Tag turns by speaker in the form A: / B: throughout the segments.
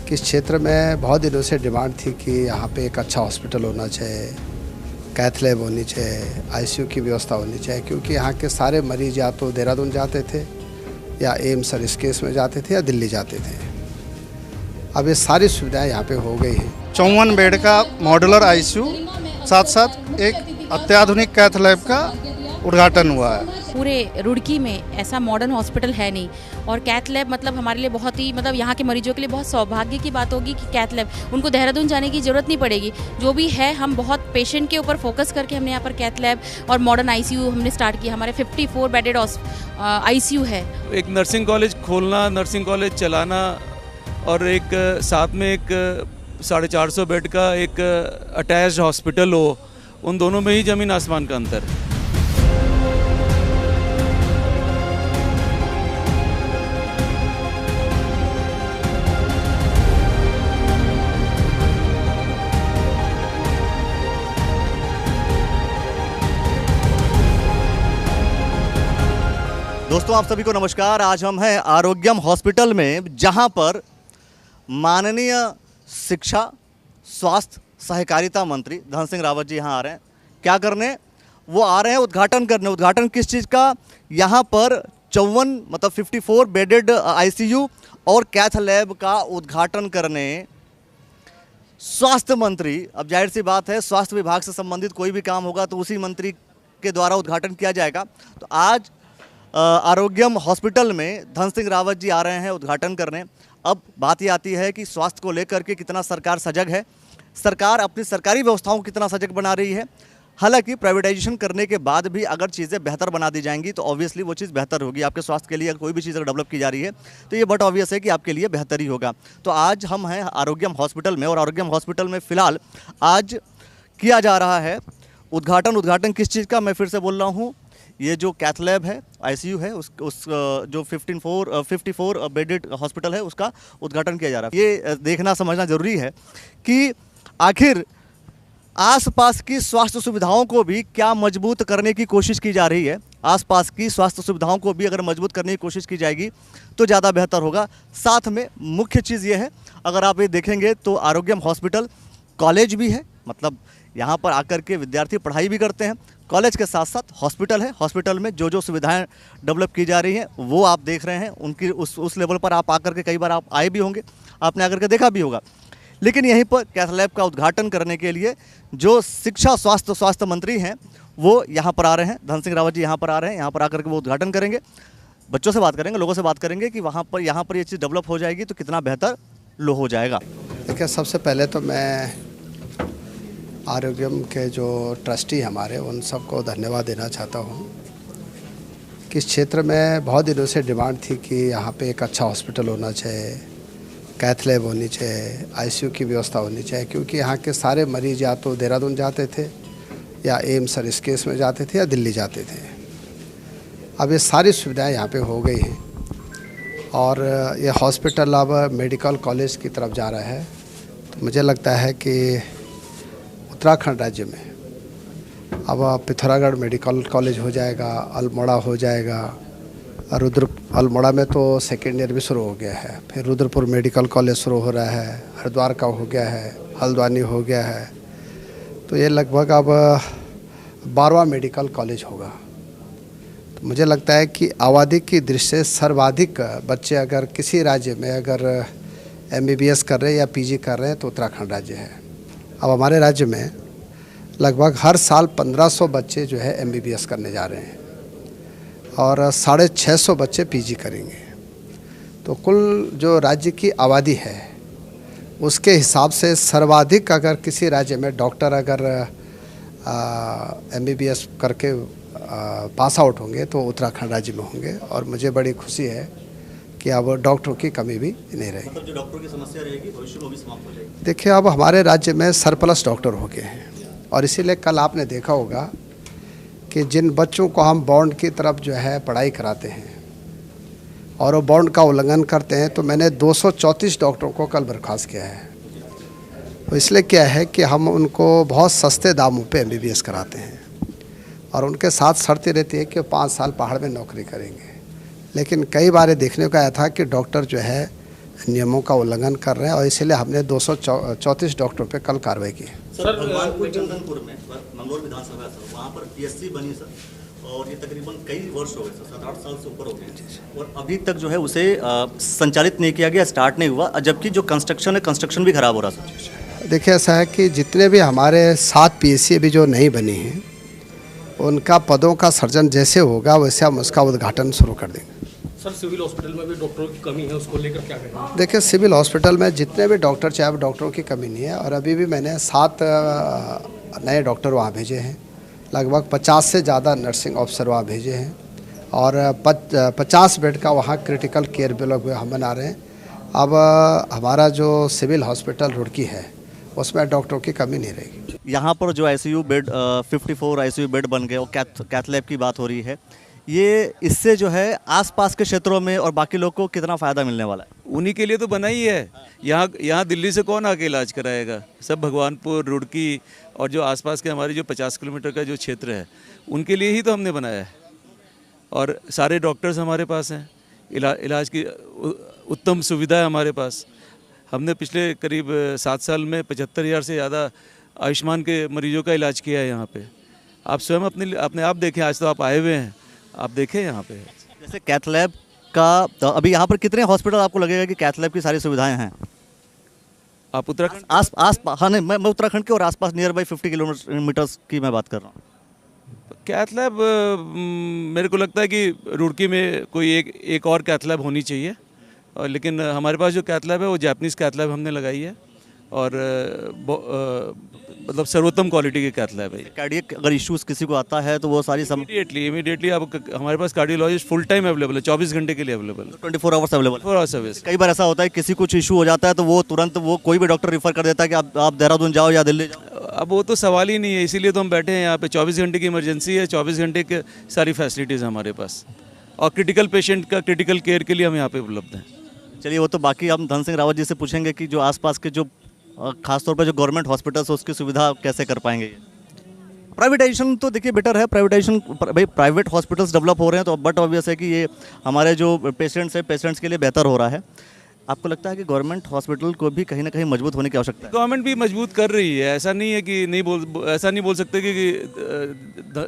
A: किस क्षेत्र में बहुत दिनों से डिमांड थी कि यहाँ पे एक अच्छा हॉस्पिटल होना चाहिए, कैथ लैब होनी चाहिए, आईसीयू की व्यवस्था होनी चाहिए, क्योंकि यहाँ के सारे मरीज या तो देहरादून जाते थे या एम्स और ऋषिकेश में जाते थे या दिल्ली जाते थे। अब ये सारी सुविधाएं यहाँ पे हो गई हैं।
B: 54 बेड का मॉड्यूलर आईसीयू, साथ साथ एक अत्याधुनिक कैथ लैब का उद्घाटन हुआ है।
C: पूरे रुड़की में ऐसा मॉडर्न हॉस्पिटल है नहीं, और कैथ लैब मतलब हमारे लिए बहुत ही यहाँ के मरीजों के लिए बहुत सौभाग्य की बात होगी कि कैथ लैब, उनको देहरादून जाने की ज़रूरत नहीं पड़ेगी। जो भी है हम बहुत पेशेंट के ऊपर फोकस करके हमने यहाँ पर कैथ लैब और मॉडर्न आईसीयू हमने स्टार्ट किया। हमारे 54 बेडेड आईसीयू है।
D: एक नर्सिंग कॉलेज खोलना, नर्सिंग कॉलेज चलाना और एक साथ में एक 450 बेड का एक अटैच्ड हॉस्पिटल हो, उन दोनों में ही ज़मीन आसमान का अंतर है।
E: दोस्तों आप सभी को नमस्कार। आज हम हैं आरोग्यम हॉस्पिटल में, जहां पर माननीय शिक्षा, स्वास्थ्य, सहकारिता मंत्री धन सिंह रावत जी यहां आ रहे हैं। क्या करने? वो आ रहे हैं उद्घाटन करने। उद्घाटन किस चीज़ का? यहां पर 54 बेडेड आईसीयू और कैथ लैब का उद्घाटन करने स्वास्थ्य मंत्री, अब जाहिर सी बात है स्वास्थ्य विभाग से संबंधित कोई भी काम होगा तो उसी मंत्री के द्वारा उद्घाटन किया जाएगा। तो आज आरोग्यम हॉस्पिटल में धन सिंह रावत जी आ रहे हैं उद्घाटन करने। अब बात ये आती है कि स्वास्थ्य को लेकर के कितना सरकार सजग है, सरकार अपनी सरकारी व्यवस्थाओं को कितना सजग बना रही है। हालांकि प्राइवेटाइजेशन करने के बाद भी अगर चीज़ें बेहतर बना दी जाएंगी तो ऑब्वियसली वो चीज़ बेहतर होगी। आपके स्वास्थ्य के लिए अगर कोई भी चीज़ अगर डेवलप की जा रही है तो ये बट ऑब्वियस है कि आपके लिए बेहतर ही होगा। तो आज हम हैं आरोग्यम हॉस्पिटल में, और आरोग्यम हॉस्पिटल में फ़िलहाल आज किया जा रहा है उद्घाटन। उद्घाटन किस चीज़ का? मैं फिर से बोल रहा हूँ, ये जो कैथ लैब है, आईसीयू है, उस जो 54 बेडेड हॉस्पिटल है उसका उद्घाटन किया जा रहा है। ये देखना समझना ज़रूरी है कि आखिर आसपास की स्वास्थ्य सुविधाओं को भी क्या मजबूत करने की कोशिश की जा रही है। आसपास की स्वास्थ्य सुविधाओं को भी अगर मजबूत करने की कोशिश की जाएगी तो ज़्यादा बेहतर होगा। साथ में मुख्य चीज़ ये है, अगर आप ये देखेंगे तो आरोग्यम हॉस्पिटल कॉलेज भी है, मतलब यहाँ पर आकर के विद्यार्थी पढ़ाई भी करते हैं। कॉलेज के साथ साथ हॉस्पिटल है। हॉस्पिटल में जो जो सुविधाएं डेवलप की जा रही हैं वो आप देख रहे हैं। उनकी उस लेवल पर आप आकर के कई बार आप आए भी होंगे, आपने आकर के देखा भी होगा। लेकिन यहीं पर कैथ लैब का उद्घाटन करने के लिए जो शिक्षा, स्वास्थ्य मंत्री हैं वो यहाँ पर आ रहे हैं। धन सिंह रावत जी यहाँ पर आ रहे हैं। यहाँ पर आकर के वो उद्घाटन करेंगे, बच्चों से बात करेंगे, लोगों से बात करेंगे कि यहाँ पर ये चीज़ डेवलप हो जाएगी तो कितना बेहतर हो जाएगा।
A: देखिए, सबसे पहले तो मैं आरोग्यम के जो ट्रस्टी हमारे, उन सबको धन्यवाद देना चाहता हूँ। किस क्षेत्र में बहुत दिनों से डिमांड थी कि यहाँ पे एक अच्छा हॉस्पिटल होना चाहिए, कैथ लैब होनी चाहिए, आईसीयू की व्यवस्था होनी चाहिए, क्योंकि यहाँ के सारे मरीज या तो देहरादून जाते थे या एम्स और ऋषिकेश में जाते थे या दिल्ली जाते थे। अब ये सारी सुविधाएं यहाँ पे हो गई हैं और ये हॉस्पिटल अब मेडिकल कॉलेज की तरफ जा रहा है। तो मुझे लगता है कि उत्तराखंड राज्य में अब पिथौरागढ़ मेडिकल कॉलेज हो जाएगा, अल्मोड़ा हो जाएगा, अल्मोड़ा में तो सेकेंड ईयर भी शुरू हो गया है, फिर रुद्रपुर मेडिकल कॉलेज शुरू हो रहा है, हरिद्वार का हो गया है, हल्द्वानी हो गया है। तो ये लगभग अब 12वां मेडिकल कॉलेज होगा। तो मुझे लगता है कि आबादी की दृष्टि से सर्वाधिक बच्चे अगर किसी राज्य में अगर MBBS कर रहे हैं या PG कर रहे हैं तो उत्तराखंड राज्य है। अब हमारे राज्य में लगभग हर साल 1500 बच्चे जो है MBBS करने जा रहे हैं और 650 बच्चे PG करेंगे। तो कुल जो राज्य की आबादी है उसके हिसाब से सर्वाधिक अगर किसी राज्य में डॉक्टर अगर MBBS करके पास आउट होंगे तो उत्तराखंड राज्य में होंगे। और मुझे बड़ी खुशी है कि अब डॉक्टरों की कमी भी नहीं रहेगी।
E: मतलब जो डॉक्टरों की समस्या रहेगी भविष्य में वो भी समाप्त हो जाएगी।
A: देखिए, अब हमारे राज्य में सरप्लस डॉक्टर हो गए हैं और इसीलिए कल आपने देखा होगा कि जिन बच्चों को हम बॉन्ड की तरफ जो है पढ़ाई कराते हैं और वो बॉन्ड का उल्लंघन करते हैं, तो मैंने 234 डॉक्टरों को कल बर्खास्त किया है। तो इसलिए क्या है कि हम उनको बहुत सस्ते दामों पे MBBS कराते हैं और उनके साथ शर्त रहती है कि 5 साल पहाड़ में नौकरी करेंगे। लेकिन कई बार देखने को आया था कि डॉक्टर जो है नियमों का उल्लंघन कर रहे हैं और इसलिए हमने 234 डॉक्टरों पे कल कार्रवाई की।
E: सर भगवानपुर चंदनपुर में मंगलौर विधानसभा है सर, वहाँ पर पीएससी बनी सर, और ये तकरीबन कई वर्ष हो गए सर, 7-8 साल से ऊपर हो गए, और अभी तक जो है उसे संचालित नहीं किया गया, स्टार्ट नहीं हुआ, जबकि जो कंस्ट्रक्शन है कंस्ट्रक्शन भी खराब हो रहा सर।
A: देखिए ऐसा है कि जितने भी हमारे 7 पीएससी अभी जो नहीं बनी हैं उनका पदों का सृजन जैसे होगा वैसे हम उसका उद्घाटन शुरू कर देंगे।
F: सर सिविल हॉस्पिटल में भी डॉक्टरों की कमी है, उसको लेकर क्या कहेंगे?
A: देखिए सिविल हॉस्पिटल में जितने भी डॉक्टर चाहे डॉक्टरों की कमी नहीं है, और अभी भी मैंने 7 नए डॉक्टर वहाँ भेजे हैं, लगभग 50 से ज़्यादा नर्सिंग ऑफिसर वहाँ भेजे हैं, और 50 बेड का वहाँ क्रिटिकल केयर ब्लॉक हम बना रहे हैं। अब हमारा जो सिविल हॉस्पिटल रुड़की है उसमें डॉक्टरों की कमी नहीं रहेगी।
E: यहाँ पर जो आईसीयू बेड 54 आईसीयू बेड बन गए और कैथ लैब की बात हो रही है, ये इससे जो है आसपास के क्षेत्रों में और बाकी लोगों को कितना फ़ायदा मिलने वाला है?
D: उन्हीं के लिए तो बना ही है। यहाँ दिल्ली से कौन आके इलाज कराएगा? सब भगवानपुर, रुड़की और जो आसपास के हमारे जो 50 किलोमीटर का जो क्षेत्र है उनके लिए ही तो हमने बनाया है। और सारे डॉक्टर्स हमारे पास हैं, इलाज की उत्तम सुविधा है हमारे पास। हमने पिछले करीब 7 साल में 75,000 से ज़्यादा आयुष्मान के मरीजों का इलाज किया है यहाँ पे। आप स्वयं अपने आप देखें, आज तो आप आए हुए हैं, आप देखें यहाँ पे।
E: जैसे कैथ लैब का तो अभी यहाँ पर कितने हॉस्पिटल आपको लगेगा कि कैथ लैब की सारी सुविधाएं हैं?
D: आप उत्तराखंड
E: आस हाँ नहीं, मैं उत्तराखंड के और आसपास नियर बाई 50 किलोमीटर्स की मैं बात कर रहा हूँ।
D: कैथ लैब मेरे को लगता है कि रुड़की में कोई एक और कैथ लैब होनी चाहिए, और लेकिन हमारे पास जो कैथ लैब है वो जापानीज़ कैथ लैब हमने लगाई है, और मतलब सर्वोत्तम क्वालिटी की कैथ लैब है।
E: कार्डियक अगर इश्यूज किसी को आता है तो वो सारी
D: इमीडिएटली आप हमारे पास कार्डियोलॉजिस्ट फुल टाइम अवेलेबल है, 24 घंटे के लिए अवेलेबल है,
E: 24 आवर्स अवेलेबल,
D: 4 आवर्स सर्विस।
E: कई बार ऐसा होता है किसी कुछ इशू हो जाता है तो वो तुरंत वो कोई भी डॉक्टर रेफर कर देता है कि आप देहरादून जाओ या दिल्ली जाओ।
D: अब वो तो सवाल ही नहीं है, इसीलिए तो हम बैठे हैं यहाँ पे। 24 घंटे की इमरजेंसी है, 24 घंटे के सारी फैसिलिटीज़ हमारे पास, और क्रिटिकल पेशेंट का क्रिटिकल केयर के लिए हम यहाँ पे उपलब्ध हैं।
E: चलिए वो तो बाकी हम धन सिंह रावत जी से पूछेंगे कि जो आसपास के जो खासतौर पर जो गवर्नमेंट हॉस्पिटल्स है उसकी सुविधा कैसे कर पाएंगे। प्राइवेटाइजेशन तो देखिए बेटर है, प्राइवेटाइजेशन भाई प्राइवेट हॉस्पिटल्स डेवलप हो रहे हैं तो बट ऑब्वियस है कि ये हमारे जो पेशेंट्स हैं पेशेंट्स के लिए बेहतर हो रहा है। आपको लगता है कि गवर्नमेंट हॉस्पिटल को भी कहीं ना कहीं मजबूत होने की आवश्यकता है?
D: गवर्नमेंट भी मजबूत कर रही है, ऐसा नहीं है कि ऐसा नहीं बोल सकते कि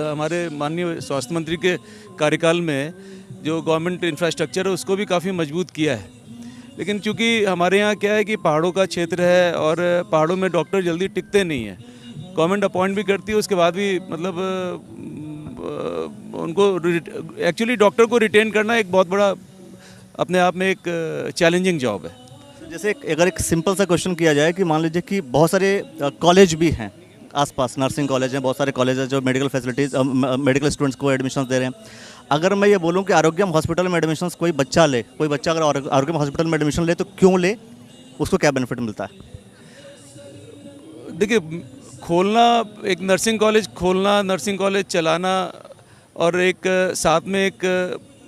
D: हमारे माननीय स्वास्थ्य मंत्री के कार्यकाल में जो गवर्नमेंट इंफ्रास्ट्रक्चर है उसको भी काफ़ी मजबूत किया है। लेकिन चूंकि हमारे यहाँ क्या है कि पहाड़ों का क्षेत्र है और पहाड़ों में डॉक्टर जल्दी टिकते नहीं हैं, गवर्नमेंट अपॉइंट भी करती है उसके बाद भी मतलब उनको एक्चुअली डॉक्टर को रिटेन करना एक बहुत बड़ा अपने आप में एक चैलेंजिंग जॉब है।
E: जैसे अगर एक सिंपल सा क्वेश्चन किया जाए कि मान लीजिए कि बहुत सारे कॉलेज भी हैं आसपास, नर्सिंग कॉलेज हैं, बहुत सारे कॉलेज हैं जो मेडिकल फैसिलिटीज़ मेडिकल स्टूडेंट्स को एडमिशन दे रहे हैं। अगर मैं ये बोलूं कि आरोग्यम हॉस्पिटल में एडमिशन कोई बच्चा अगर आरोग्यम हॉस्पिटल में एडमिशन ले तो क्यों ले, उसको क्या बेनिफिट मिलता है?
D: देखिए, खोलना एक नर्सिंग कॉलेज चलाना और एक साथ में एक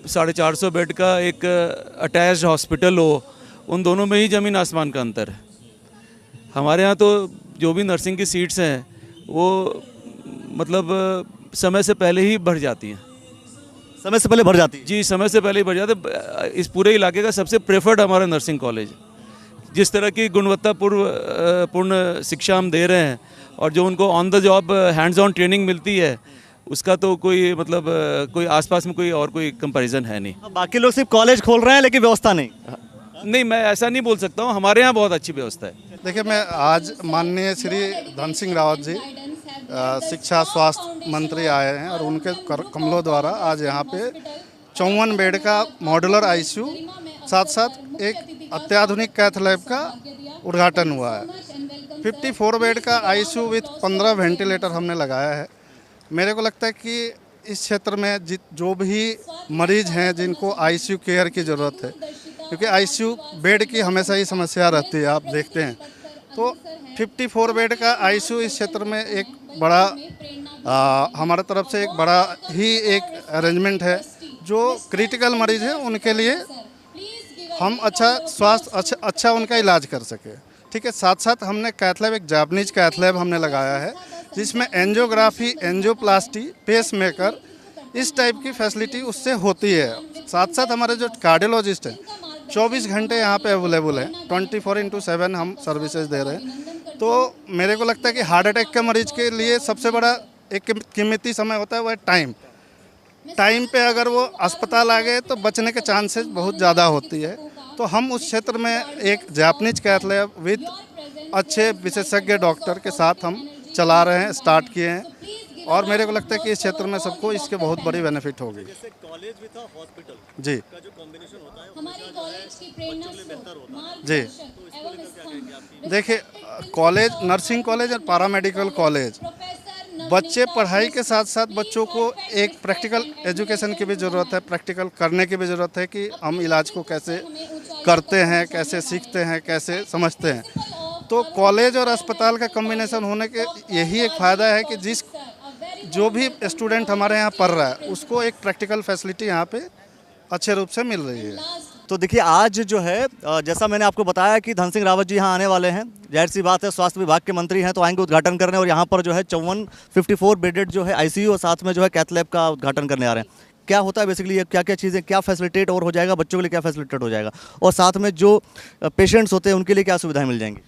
D: 450 बेड का एक अटैच्ड हॉस्पिटल हो, उन दोनों में ही ज़मीन आसमान का अंतर है। हमारे यहाँ तो जो भी नर्सिंग की सीट्स हैं वो मतलब समय से पहले ही भर जाती हैं।
E: समय से पहले भर जाती है?
D: जी, समय से पहले ही भर जाते। इस पूरे इलाके का सबसे प्रेफर्ड हमारा नर्सिंग कॉलेज। जिस तरह की गुणवत्तापूर्ण शिक्षा हम दे रहे हैं और जो उनको on the job hands on training मिलती है उसका तो कोई मतलब कोई आसपास में कोई कंपैरिजन है नहीं।
E: बाकी लोग सिर्फ कॉलेज खोल रहे हैं लेकिन व्यवस्था नहीं।
D: मैं ऐसा नहीं बोल सकता हूँ, हमारे यहाँ बहुत अच्छी व्यवस्था है।
B: देखिए, मैं आज माननीय श्री धन सिंह रावत जी शिक्षा स्वास्थ्य मंत्री आए हैं और उनके कमलों द्वारा आज यहाँ पे 54 बेड का मॉड्यूलर आईसीयू साथ साथ एक अत्याधुनिक कैथ लैब का उद्घाटन हुआ है। 54 बेड का आईसीयू विथ 15 वेंटिलेटर हमने लगाया है। मेरे को लगता है कि इस क्षेत्र में जो भी मरीज हैं जिनको आईसीयू केयर की ज़रूरत है, क्योंकि आईसीयू बेड की हमेशा ही समस्या रहती है, आप देखते हैं, तो 54 बेड का आईसीयू इस क्षेत्र में एक बड़ा हमारे तरफ से एक बड़ा ही एक अरेंजमेंट है। जो क्रिटिकल मरीज हैं उनके लिए हम अच्छा उनका इलाज कर सके। ठीक है, साथ साथ हमने कैथ लैब, एक जापानीज कैथ लैब हमने लगाया है जिसमें एंजियोग्राफी, एंजियोप्लास्टी, पेस मेकर, इस टाइप की फैसिलिटी उससे होती है। साथ साथ हमारे जो कार्डियोलॉजिस्ट हैं 24 घंटे यहाँ पे अवेलेबल है, 24/7 हम सर्विसेज दे रहे हैं। तो मेरे को लगता है कि हार्ट अटैक के मरीज के लिए सबसे बड़ा एक कीमती समय होता है वह टाइम पे अगर वो अस्पताल आ गए तो बचने के चांसेस बहुत ज़्यादा होती है। तो हम उस क्षेत्र में एक जापानीज कैथ लैब विद अच्छे विशेषज्ञ डॉक्टर के साथ हम चला रहे हैं, स्टार्ट किए हैं, और मेरे को लगता है कि इस क्षेत्र में सबको इसके बहुत बड़ी बेनिफिट होगी।
E: जैसे कॉलेज भी था हॉस्पिटल
B: जी
E: का जो कॉम्बिनेशन होता है हमारे कॉलेज की प्रेरणा से बेहतर होता है।
B: जी देखिए, कॉलेज, नर्सिंग कॉलेज और पैरामेडिकल कॉलेज, बच्चे पढ़ाई के साथ साथ बच्चों को एक प्रैक्टिकल एजुकेशन की भी ज़रूरत है, प्रैक्टिकल करने की भी ज़रूरत है कि हम इलाज को कैसे करते हैं, कैसे सीखते हैं, कैसे समझते हैं। तो कॉलेज और अस्पताल का कॉम्बिनेशन होने के यही एक फ़ायदा है कि जो भी स्टूडेंट हमारे यहाँ पढ़ रहा है उसको एक प्रैक्टिकल फैसिलिटी यहाँ पे अच्छे रूप से मिल रही है।
E: तो देखिए आज जो है जैसा मैंने आपको बताया कि धन सिंह रावत जी यहाँ आने वाले हैं, जाहिर सी बात है स्वास्थ्य विभाग के मंत्री हैं तो आएंगे उद्घाटन करने, और यहाँ पर जो है 54 बेडेड जो है आईसीयू और साथ में जो है कैथ लैब का उद्घाटन करने आ रहे हैं। क्या होता है बेसिकली, क्या क्या चीज़ें, क्या फैसिलिटेट और हो जाएगा बच्चों के लिए, क्या फैसिलिटेट हो जाएगा, और साथ में जो पेशेंट्स होते हैं उनके लिए क्या सुविधाएं मिल जाएंगी?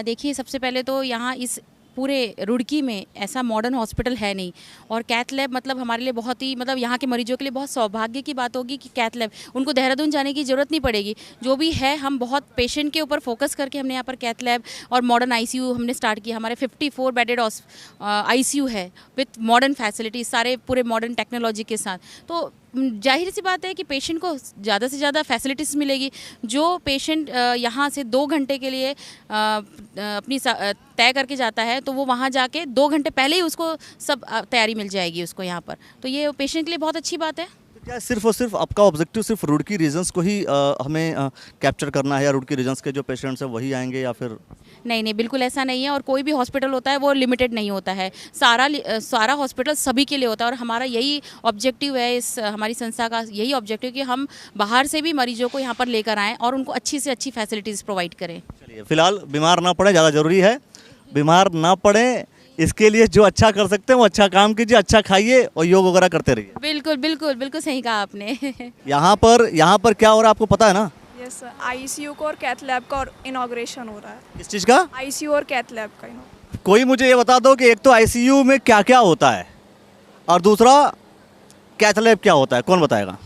C: देखिए, सबसे पहले तो यहाँ इस पूरे रुड़की में ऐसा मॉडर्न हॉस्पिटल है नहीं, और कैथ लैब मतलब हमारे लिए बहुत ही, मतलब यहाँ के मरीजों के लिए बहुत सौभाग्य की बात होगी कि कैथ लैब, उनको देहरादून जाने की ज़रूरत नहीं पड़ेगी। जो भी है हम बहुत पेशेंट के ऊपर फोकस करके हमने यहाँ पर कैथ लैब और मॉडर्न आईसीयू हमने स्टार्ट किया। हमारे 54 बेडेड आईसीयू है विथ मॉडर्न फैसिलिटीज़, सारे पूरे मॉडर्न टेक्नोलॉजी के साथ। तो जाहिर सी बात है कि पेशेंट को ज़्यादा से ज़्यादा फैसिलिटीज़ मिलेगी। जो पेशेंट यहाँ से 2 घंटे के लिए अपनी तय करके जाता है तो वो वहाँ जाके 2 घंटे पहले ही उसको सब तैयारी मिल जाएगी उसको यहाँ पर। तो ये पेशेंट के लिए बहुत अच्छी बात है।
E: क्या सिर्फ और सिर्फ आपका ऑब्जेक्टिव सिर्फ रुड़की रीजन्स को ही हमें कैप्चर करना है, या रुड़की रीजन्स के जो पेशेंट्स हैं वही आएंगे, या फिर?
C: नहीं, बिल्कुल ऐसा नहीं है, और कोई भी हॉस्पिटल होता है वो लिमिटेड नहीं होता है। सारा हॉस्पिटल सभी के लिए होता है, और हमारा यही ऑब्जेक्टिव है, इस हमारी संस्था का यही ऑब्जेक्टिव कि हम बाहर से भी मरीजों को यहाँ पर लेकर आएँ और उनको अच्छी से अच्छी फैसिलिटीज़ प्रोवाइड करें।
E: चलिए, फिलहाल बीमार ना पड़े, ज़्यादा ज़रूरी है, बीमार ना पड़े, इसके लिए जो अच्छा कर सकते हैं वो अच्छा काम कीजिए, अच्छा खाइए और योग वगैरह करते रहिए।
C: बिल्कुल सही कहा आपने।
E: यहाँ पर क्या हो रहा है आपको पता है ना?
G: यस सर, आईसीयू का और कैथ लैब का इनॉग्रेशन हो रहा है।
E: किस चीज़ का?
G: आईसीयू और कैथ लैब का।
E: कोई मुझे ये बता दो कि एक तो आईसीयू में क्या क्या होता है और दूसरा कैथ लैब क्या होता है, कौन बताएगा?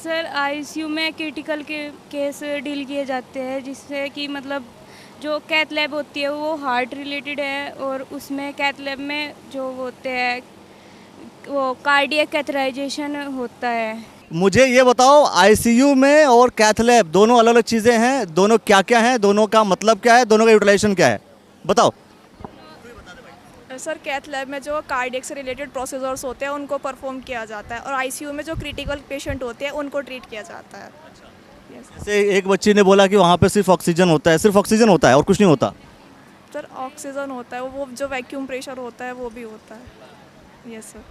H: सर, आईसीयू में क्रिटिकल के केस डील किए जाते हैं, जिससे कि मतलब जो कैथ लैब होती है वो हार्ट रिलेटेड है, और उसमें कैथ लैब में जो होते हैं वो कार्डियक कैथराइजेशन होता है।
E: मुझे ये बताओ, आईसीयू में और कैथ लैब दोनों अलग अलग चीज़ें हैं, दोनों क्या क्या हैं, दोनों का मतलब क्या है, दोनों का यूटिलाइजेशन क्या है, बताओ।
G: सर, कैथ लैब में जो कार्डियक से रिलेटेड प्रोसीजर्स होते हैं उनको परफॉर्म किया जाता है, और आईसीयू में जो क्रिटिकल पेशेंट होते हैं उनको ट्रीट किया जाता है।
E: जैसे एक बच्ची ने बोला कि वहाँ पे सिर्फ ऑक्सीजन होता है, सिर्फ ऑक्सीजन होता है और कुछ नहीं होता?
G: सर, ऑक्सीजन होता है, वो जो वैक्यूम प्रेशर होता है वो भी होता है। Yes sir.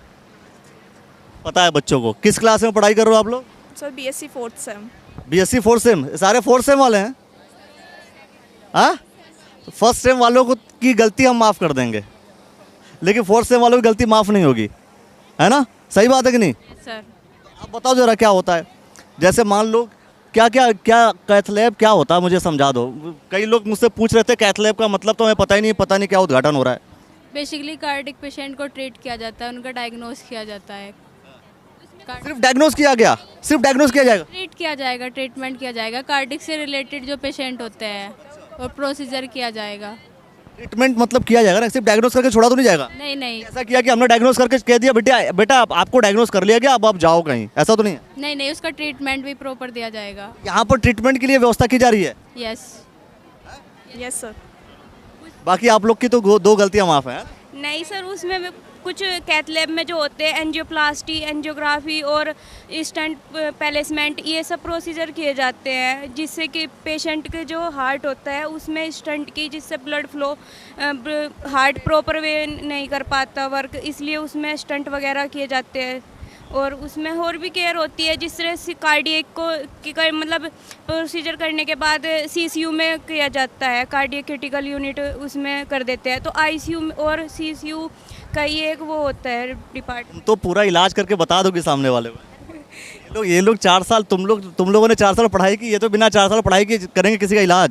E: पता है बच्चों को? किस क्लास में पढ़ाई कर रहे हो आप लोग?
G: Sir, BSc 4th same.
E: BSc 4th same? सारे 4th सेम वाले हैं? हाँ, फर्स्ट सेम वालों को की गलती हम माफ़ कर देंगे, लेकिन 4th सेम वालों की गलती माफ़ नहीं होगी, है ना? सही बात है कि नहीं
H: सर?
E: आप बताओ जरा क्या होता है। जैसे मान लो क्या कैथ लैब क्या होता है, मुझे समझा दो। कई लोग मुझसे पूछ रहे थे कैथ लैब का मतलब, तो हमें पता नहीं क्या उद्घाटन हो रहा है।
H: बेसिकली कार्डिक पेशेंट को ट्रीट किया जाता है, उनका डायग्नोस किया जाता है।
E: सिर्फ डायग्नोस किया गया? सिर्फ डायग्नोस किया जाएगा?
H: ट्रीट किया जाएगा, ट्रीटमेंट किया जाएगा। कार्डिक से रिलेटेड जो पेशेंट होते हैं और प्रोसीजर किया जाएगा।
E: ट्रीटमेंट मतलब किया जाएगा ना, सिर्फ डायग्नोस करके छोड़ा तो नहीं जाएगा?
H: नहीं।
E: ऐसा किया कि हमने डायग्नोस करके कह दिया बेटा आपको डायग्नोस कर लिया गया, अब आप जाओ कहीं, ऐसा तो नहीं है?
H: नहीं, उसका ट्रीटमेंट भी प्रॉपर दिया जाएगा।
E: यहाँ पर ट्रीटमेंट के लिए व्यवस्था की जा रही है?
G: Yes sir.
E: बाकी आप लोग की तो 2 गलतियाँ माफ़ हैं।
H: नहीं सर, उसमें कुछ कैथ लैब में जो होते हैं एंजियोप्लास्टी, एंजियोग्राफी और स्टंट प्लेसमेंट, ये सब प्रोसीजर किए जाते हैं, जिससे कि पेशेंट के जो हार्ट होता है उसमें स्टंट की, जिससे blood flow, heart proper way नहीं कर पाता वर्क, इसलिए उसमें स्टंट वगैरह किए जाते हैं। और उसमें और भी केयर होती है, जिस तरह से कार्डियक को मतलब प्रोसीजर करने के बाद सीसीयू में किया जाता है, कार्डियक क्रिटिकल यूनिट उसमें कर देते हैं। तो आईसीयू और सीसीयू का ही एक वो होता है डिपार्टमेंट।
E: तो पूरा इलाज करके बता दोगे सामने वाले को? ये लोग 4 साल तुम लोगों ने 4 साल पढ़ाई की, ये तो बिना 4 साल पढ़ाई के करेंगे किसी का इलाज।